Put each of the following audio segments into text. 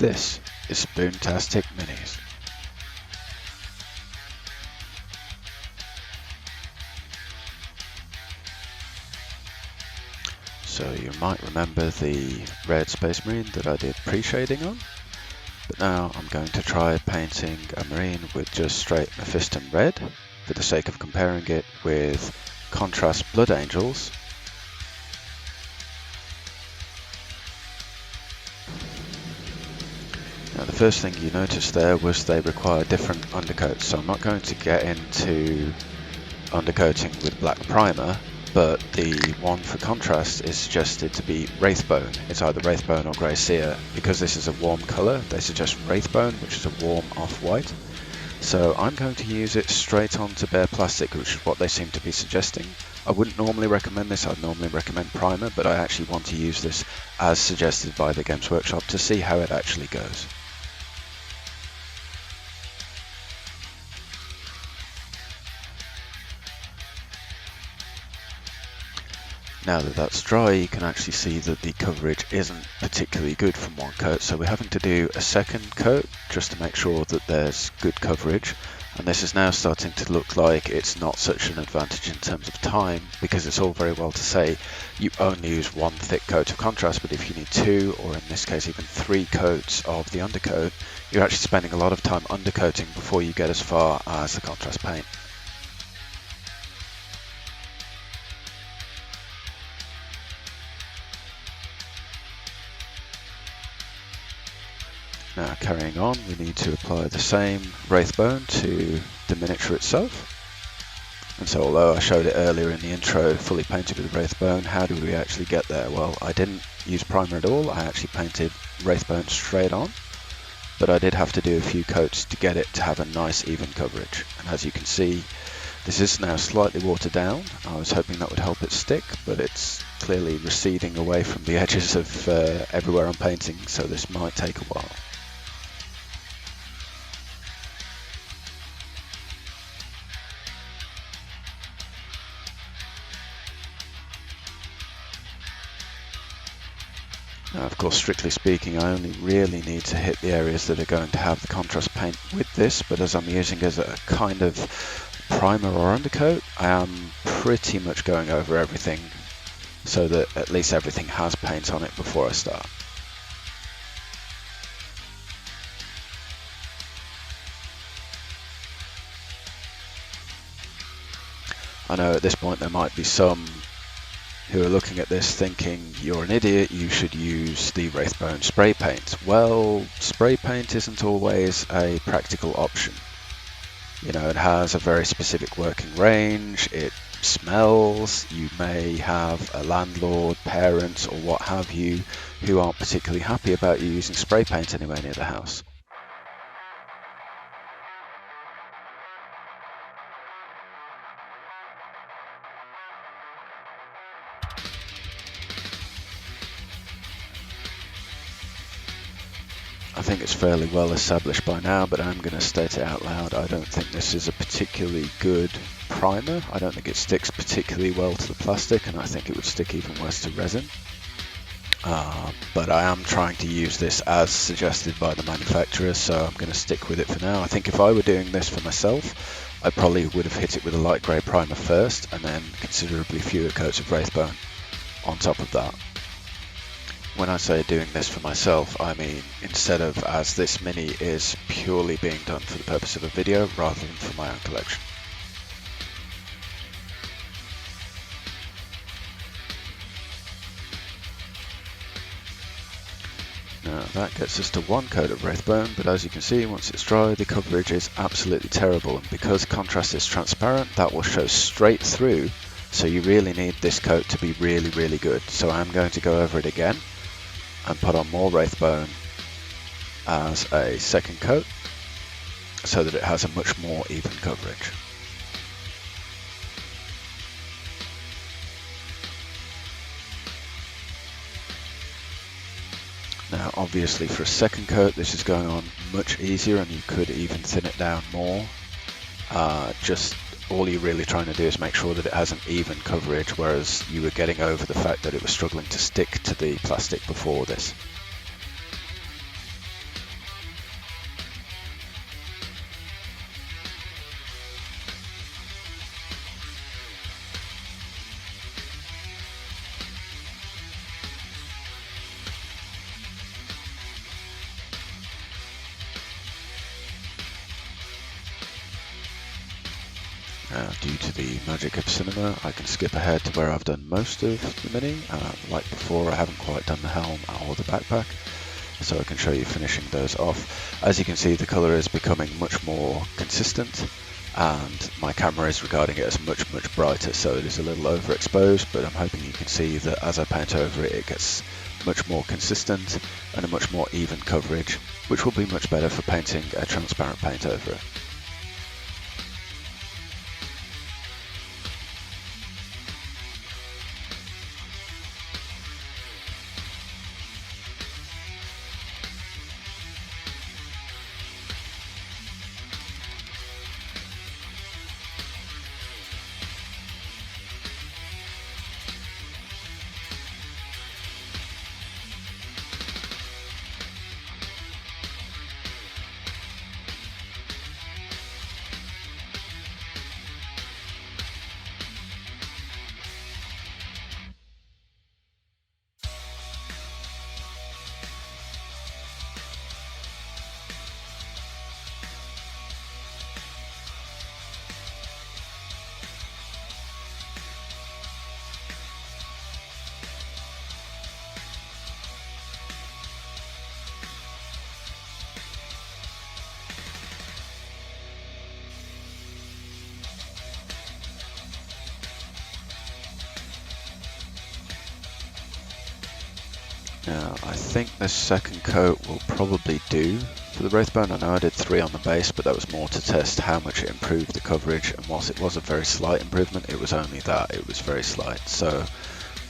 This is Spoontastic Minis. So you might remember the red Space Marine that I did pre-shading on, but now I'm going to try painting a Marine with just straight Mephiston red for the sake of comparing it with contrast Blood Angels. Now the first thing you noticed there was they require different undercoats, so I'm not going to get into undercoating with black primer, but the one for contrast is suggested to be Wraithbone. It's either Wraithbone or Grey Seer. Because this is a warm colour, they suggest Wraithbone, which is a warm off-white. So I'm going to use it straight onto bare plastic, which is what they seem to be suggesting. I wouldn't normally recommend this, I'd normally recommend primer, but I actually want to use this as suggested by the Games Workshop to see how it actually goes. Now that that's dry, you can actually see that the coverage isn't particularly good from one coat, so we're having to do a second coat just to make sure that there's good coverage. And this is now starting to look like it's not such an advantage in terms of time, because it's all very well to say you only use one thick coat of contrast, but if you need two, or in this case even three coats of the undercoat, you're actually spending a lot of time undercoating before you get as far as the contrast paint. Now carrying on, we need to apply the same Wraithbone to the miniature itself. And so although I showed it earlier in the intro, fully painted with Wraithbone, how do we actually get there? Well, I didn't use primer at all, I actually painted Wraithbone straight on. But I did have to do a few coats to get it to have a nice even coverage. And as you can see, this is now slightly watered down. I was hoping that would help it stick, but it's clearly receding away from the edges of everywhere I'm painting, so this might take a while. Now, of course, strictly speaking, I only really need to hit the areas that are going to have the contrast paint with this, but as I'm using as a kind of primer or undercoat, I am pretty much going over everything so that at least everything has paint on it before I start. I know at this point there might be some who are looking at this thinking you're an idiot, you should use the Wraithbone spray paint. Well, spray paint isn't always a practical option. You know, it has a very specific working range, it smells, you may have a landlord, parents or what have you who aren't particularly happy about you using spray paint anywhere near the house. I think it's fairly well established by now, but I'm going to state it out loud. I don't think this is a particularly good primer. I don't think it sticks particularly well to the plastic, and I think it would stick even worse to resin. But I am trying to use this as suggested by the manufacturer, so I'm going to stick with it for now. I think if I were doing this for myself, I probably would have hit it with a light grey primer first, and then considerably fewer coats of Wraithbone on top of that. When I say doing this for myself, I mean instead of as this mini is purely being done for the purpose of a video rather than for my own collection. Now that gets us to one coat of Wraithbone, but as you can see, once it's dry, the coverage is absolutely terrible, and because contrast is transparent, that will show straight through, so you really need this coat to be really, really good. So I'm going to go over it again and put on more Wraithbone as a second coat so that it has a much more even coverage. Now obviously for a second coat this is going on much easier, and you could even thin it down more. Just all you're really trying to do is make sure that it has an even coverage, whereas you were getting over the fact that it was struggling to stick to the plastic before this. Due to the magic of cinema, I can skip ahead to where I've done most of the Mini. Like before, I haven't quite done the helm or the backpack, so I can show you finishing those off. As you can see, the colour is becoming much more consistent, and my camera is regarding it as much brighter, so it is a little overexposed, but I'm hoping you can see that as I paint over it, it gets much more consistent and a much more even coverage, which will be much better for painting a transparent paint over it. Now, I think this second coat will probably do for the Wraithbone. I know I did 3 on the base, but that was more to test how much it improved the coverage, and whilst it was a very slight improvement, it was only that, it was very slight. So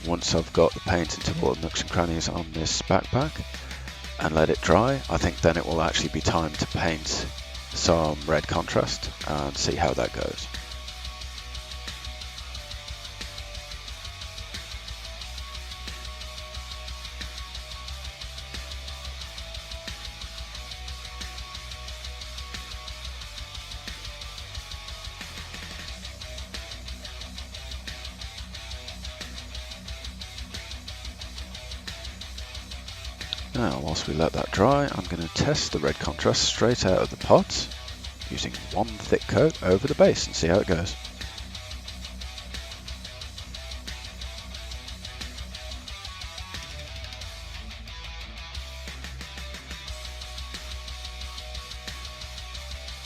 once I've got the paint into all the nooks and crannies on this backpack and let it dry, I think then it will actually be time to paint some red contrast and see how that goes. Now, whilst we let that dry, I'm going to test the red contrast straight out of the pot using one thick coat over the base and see how it goes.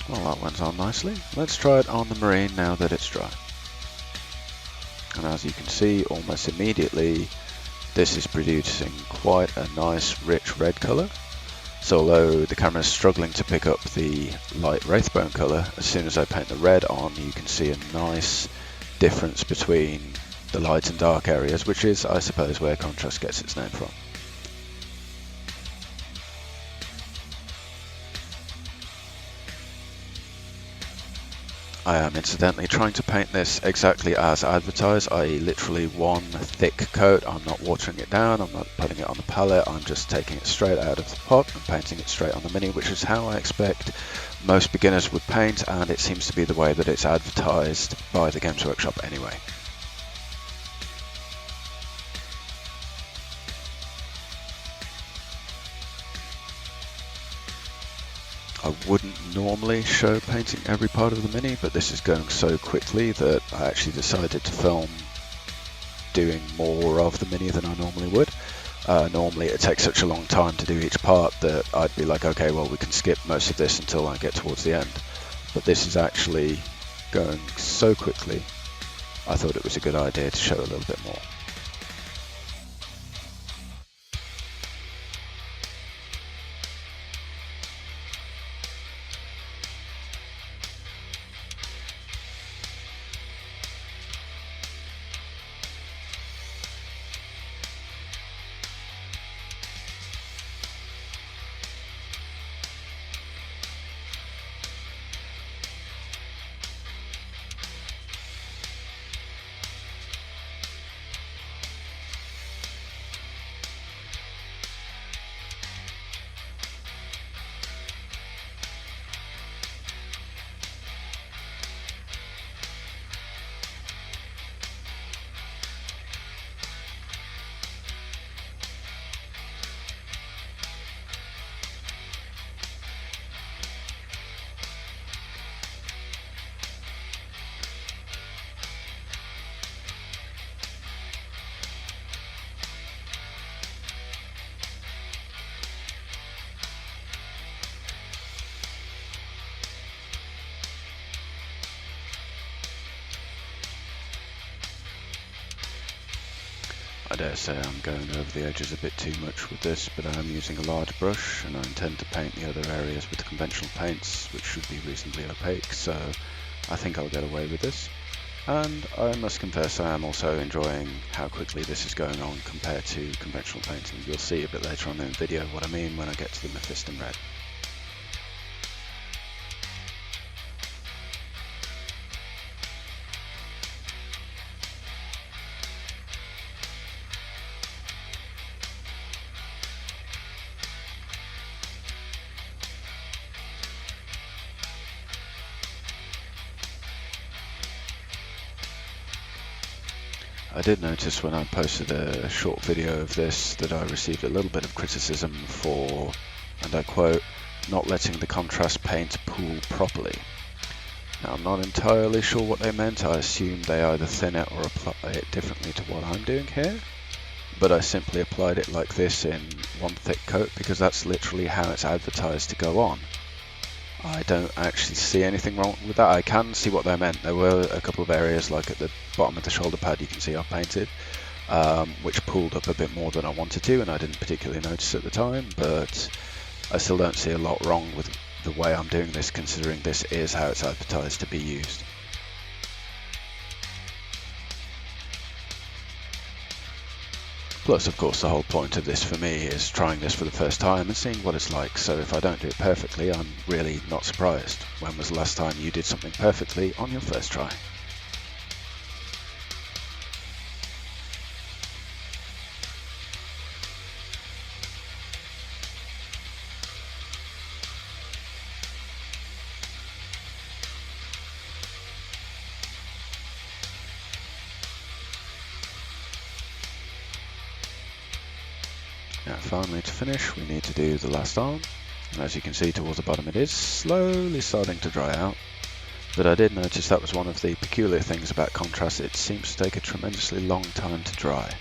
Well, that went on nicely. Let's try it on the Marine now that it's dry. And as you can see, almost immediately, this is producing quite a nice rich red colour. So although the camera is struggling to pick up the light Wraithbone colour, as soon as I paint the red on, you can see a nice difference between the light and dark areas, which is, I suppose, where contrast gets its name from. I am incidentally trying to paint this exactly as advertised, i.e. literally one thick coat. I'm not watering it down, I'm not putting it on the palette, I'm just taking it straight out of the pot and painting it straight on the Mini, which is how I expect most beginners would paint, and it seems to be the way that it's advertised by the Games Workshop anyway. I wouldn't normally show painting every part of the Mini, but this is going so quickly that I actually decided to film doing more of the Mini than I normally would. Normally it takes such a long time to do each part that I'd be like, okay, well, we can skip most of this until I get towards the end. But this is actually going so quickly, I thought it was a good idea to show a little bit more. dare say I'm going over the edges a bit too much with this, but I am using a large brush and I intend to paint the other areas with conventional paints, which should be reasonably opaque, so I think I'll get away with this. And I must confess I am also enjoying how quickly this is going on compared to conventional painting. You'll see a bit later on in the video what I mean when I get to the Mephiston red. I did notice when I posted a short video of this that I received a little bit of criticism for, and I quote, not letting the contrast paint pool properly. Now I'm not entirely sure what they meant. I assume they either thin it or apply it differently to what I'm doing here, but I simply applied it like this in one thick coat because that's literally how it's advertised to go on. I don't actually see anything wrong with that. I can see what they meant. There were a couple of areas, like at the bottom of the shoulder pad, you can see I've painted, which pulled up a bit more than I wanted to, and I didn't particularly notice at the time, but I still don't see a lot wrong with the way I'm doing this, considering this is how it's advertised to be used. Plus, of course, the whole point of this for me is trying this for the first time and seeing what it's like, so if I don't do it perfectly, I'm really not surprised. When was the last time you did something perfectly on your first try? Now finally, to finish, we need to do the last arm, and as you can see towards the bottom it is slowly starting to dry out, but I did notice that was one of the peculiar things about contrast. It seems to take a tremendously long time to dry.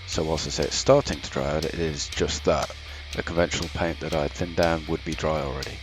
So whilst I say it's starting to dry out, it is just that. The conventional paint that I thinned down would be dry already.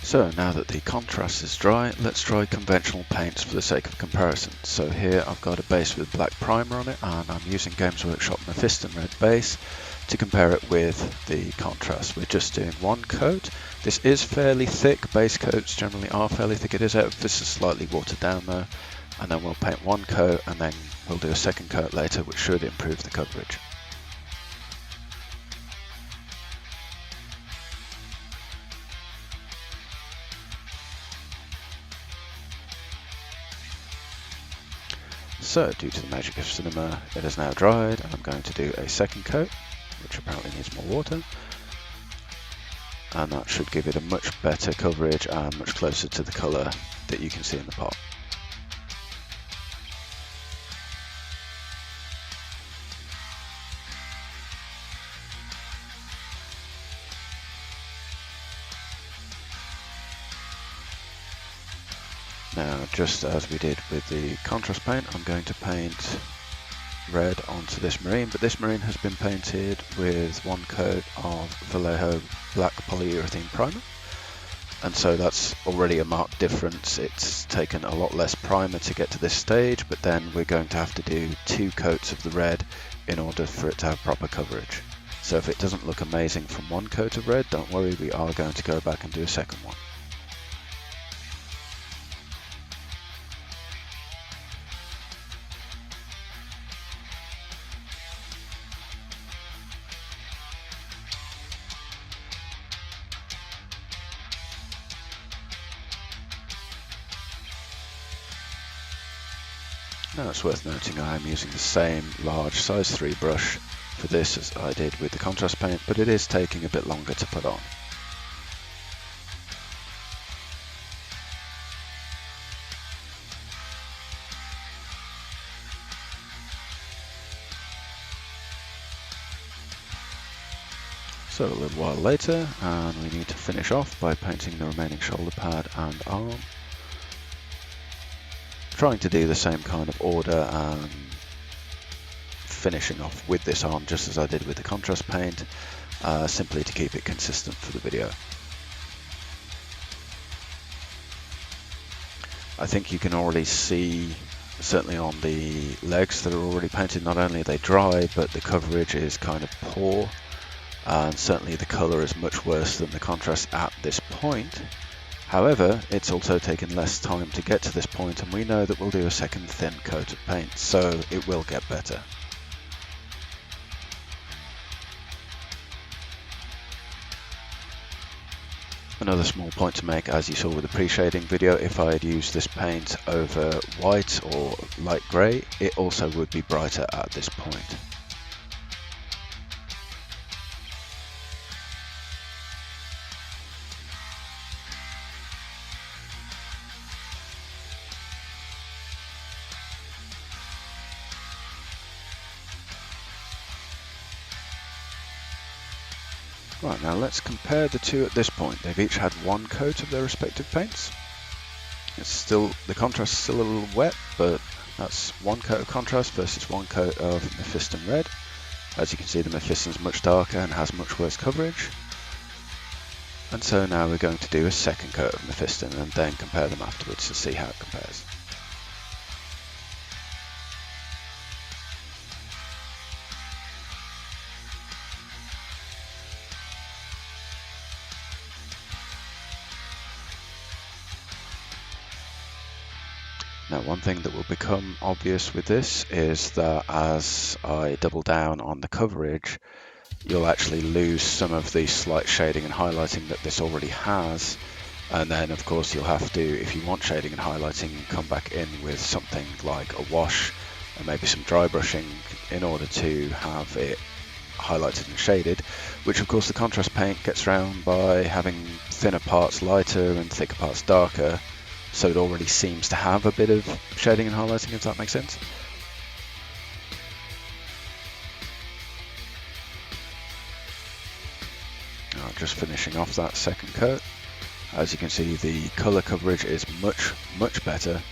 So now that the contrast is dry, let's try conventional paints for the sake of comparison. So here I've got a base with black primer on it, and I'm using Games Workshop Mephiston red base to compare it with the contrast. We're just doing one coat. This is fairly thick. Base coats generally are fairly thick. It is this is slightly watered down though. And then we'll paint one coat and then we'll do a second coat later, which should improve the coverage. So, due to the magic of cinema, it has now dried, and I'm going to do a second coat, which apparently needs more water. And that should give it a much better coverage and much closer to the colour that you can see in the pot. Now, just as we did with the contrast paint, I'm going to paint red onto this marine, but this marine has been painted with one coat of Vallejo black polyurethane primer, and so that's already a marked difference. It's taken a lot less primer to get to this stage, but then we're going to have to do 2 coats of the red in order for it to have proper coverage. So if it doesn't look amazing from one coat of red, don't worry, we are going to go back and do a second one. Now it's worth noting I am using the same large size 3 brush for this as I did with the contrast paint, but it is taking a bit longer to put on. So a little while later, and we need to finish off by painting the remaining shoulder pad and arm. Trying to do the same kind of order and finishing off with this arm just as I did with the contrast paint, simply to keep it consistent for the video. I think you can already see, certainly on the legs that are already painted, not only are they dry, but the coverage is kind of poor, and certainly the colour is much worse than the contrast at this point. However, it's also taken less time to get to this point, and we know that we'll do a second thin coat of paint, so it will get better. Another small point to make, as you saw with the pre-shading video, if I had used this paint over white or light grey, it also would be brighter at this point. Right, now let's compare the two at this point. They've each had one coat of their respective paints. It's still, the contrast is still a little wet, but that's one coat of contrast versus one coat of Mephiston red. As you can see, the Mephiston's much darker and has much worse coverage. And so now we're going to do a second coat of Mephiston and then compare them afterwards to see how it compares. Now, one thing that will become obvious with this is that as I double down on the coverage, you'll actually lose some of the slight shading and highlighting that this already has. And then, of course, you'll have to, if you want shading and highlighting, come back in with something like a wash and maybe some dry brushing in order to have it highlighted and shaded, which of course the contrast paint gets around by having thinner parts lighter and thicker parts darker. So it already seems to have a bit of shading and highlighting, if that makes sense. Just finishing off that second coat. As you can see, the colour coverage is much better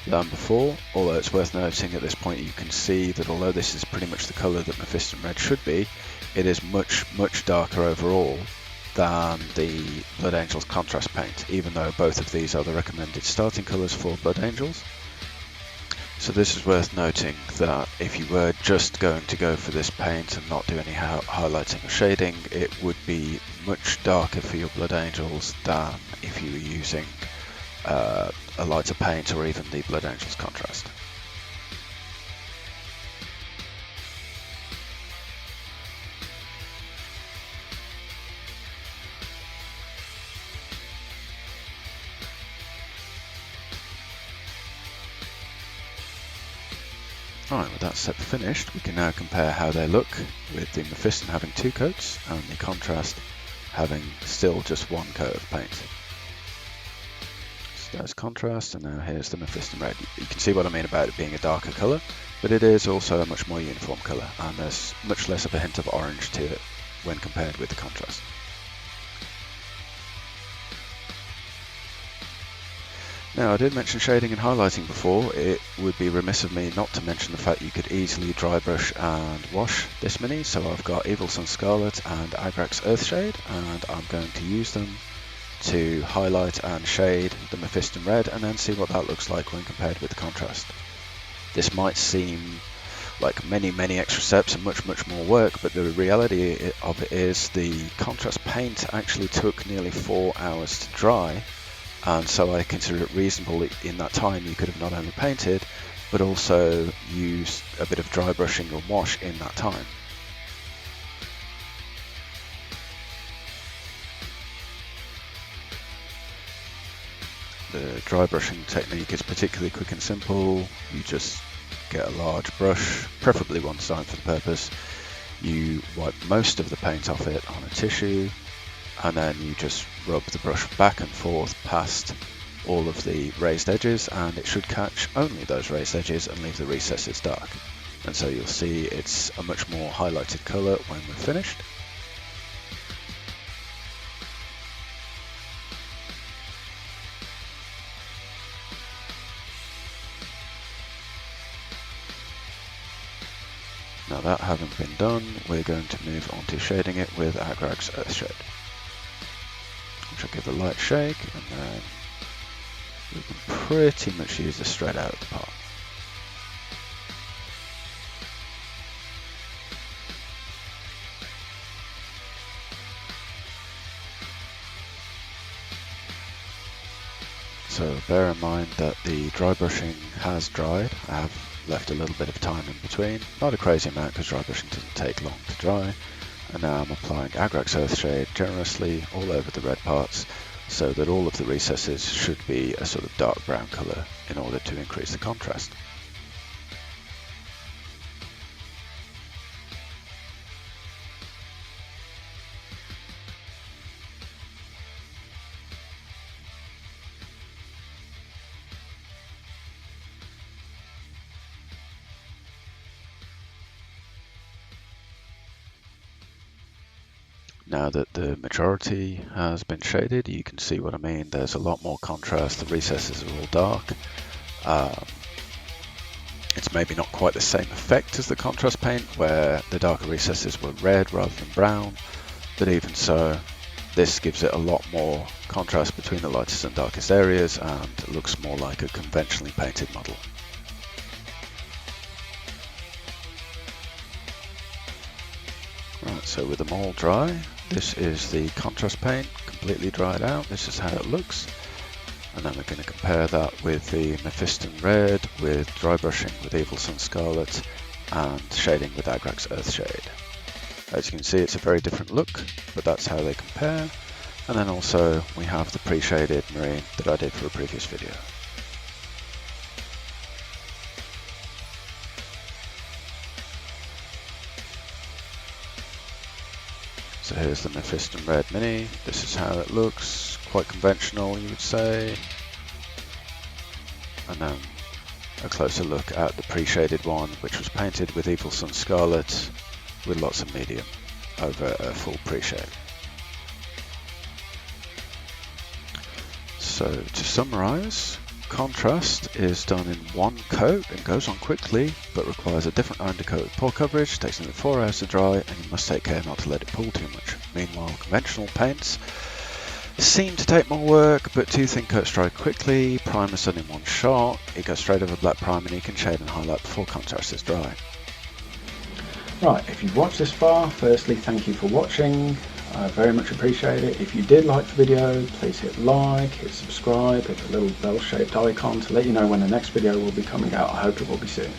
than before, although it's worth noting at this point you can see that although this is pretty much the colour that Mephiston red should be, it is much darker overall than the Blood Angels contrast paint, even though both of these are the recommended starting colours for Blood Angels. So this is worth noting that if you were just going to go for this paint and not do any highlighting or shading, it would be much darker for your Blood Angels than if you were using a lighter paint or even the Blood Angels contrast. Alright, with that set finished, we can now compare how they look with the Mephiston having two coats and the contrast having still just one coat of paint. So there's contrast, and now here's the Mephiston red. You can see what I mean about it being a darker colour, but it is also a much more uniform colour, and there's much less of a hint of orange to it when compared with the contrast. Now, I did mention shading and highlighting before. It would be remiss of me not to mention the fact you could easily dry brush and wash this mini. So I've got Evil Sun Scarlet and Agrax Earthshade, and I'm going to use them to highlight and shade the Mephiston red and then see what that looks like when compared with the contrast. This might seem like many extra steps and much more work, but the reality of it is the contrast paint actually took nearly 4 hours to dry. And so I consider it reasonable that in that time you could have not only painted, but also used a bit of dry brushing or wash in that time. The dry brushing technique is particularly quick and simple. You just get a large brush, preferably one designed for the purpose. You wipe most of the paint off it on a tissue, and then you just rub the brush back and forth past all of the raised edges, and it should catch only those raised edges and leave the recesses dark. And so you'll see it's a much more highlighted colour when we're finished. Now that having been done, we're going to move on to shading it with Agrag's Earthshade, which will give a light shake, and then we can pretty much use this straight out of the pot. So bear in mind that the dry brushing has dried. I have left a little bit of time in between, not a crazy amount because dry brushing doesn't take long to dry. And now I'm applying Agrag's Earthshade generously all over the red parts so that all of the recesses should be a sort of dark brown colour in order to increase the contrast. Now that the majority has been shaded, you can see what I mean. There's a lot more contrast. The recesses are all dark. It's maybe not quite the same effect as the contrast paint, where the darker recesses were red rather than brown, but even so, this gives it a lot more contrast between the lightest and darkest areas, and it looks more like a conventionally painted model. Right, so with them all dry, this is the contrast paint, completely dried out. This is how it looks. And then we're going to compare that with the Mephiston Red, with dry brushing with Evil Sun Scarlet, and shading with Agrag's Earthshade. As you can see, it's a very different look, but that's how they compare. And then also we have the pre-shaded marine that I did for a previous video. So here's the Mephiston Red Mini. This is how it looks, quite conventional you would say. And then a closer look at the pre-shaded one, which was painted with Evil Sun Scarlet with lots of medium over a full pre-shade. So to summarise, contrast is done in one coat and goes on quickly, but requires a different undercoat with pore coverage, takes nearly 4 hours to dry, and you must take care not to let it pool too much. Meanwhile, conventional paints seem to take more work, but 2 thin coats dry quickly, primer's done in one shot, it goes straight over black primer and you can shade and highlight before contrast is dry. Right, if you've watched this far, firstly thank you for watching. I very much appreciate it. If you did like the video, please hit like, hit subscribe, hit the little bell-shaped icon to let you know when the next video will be coming out. I hope it will be soon.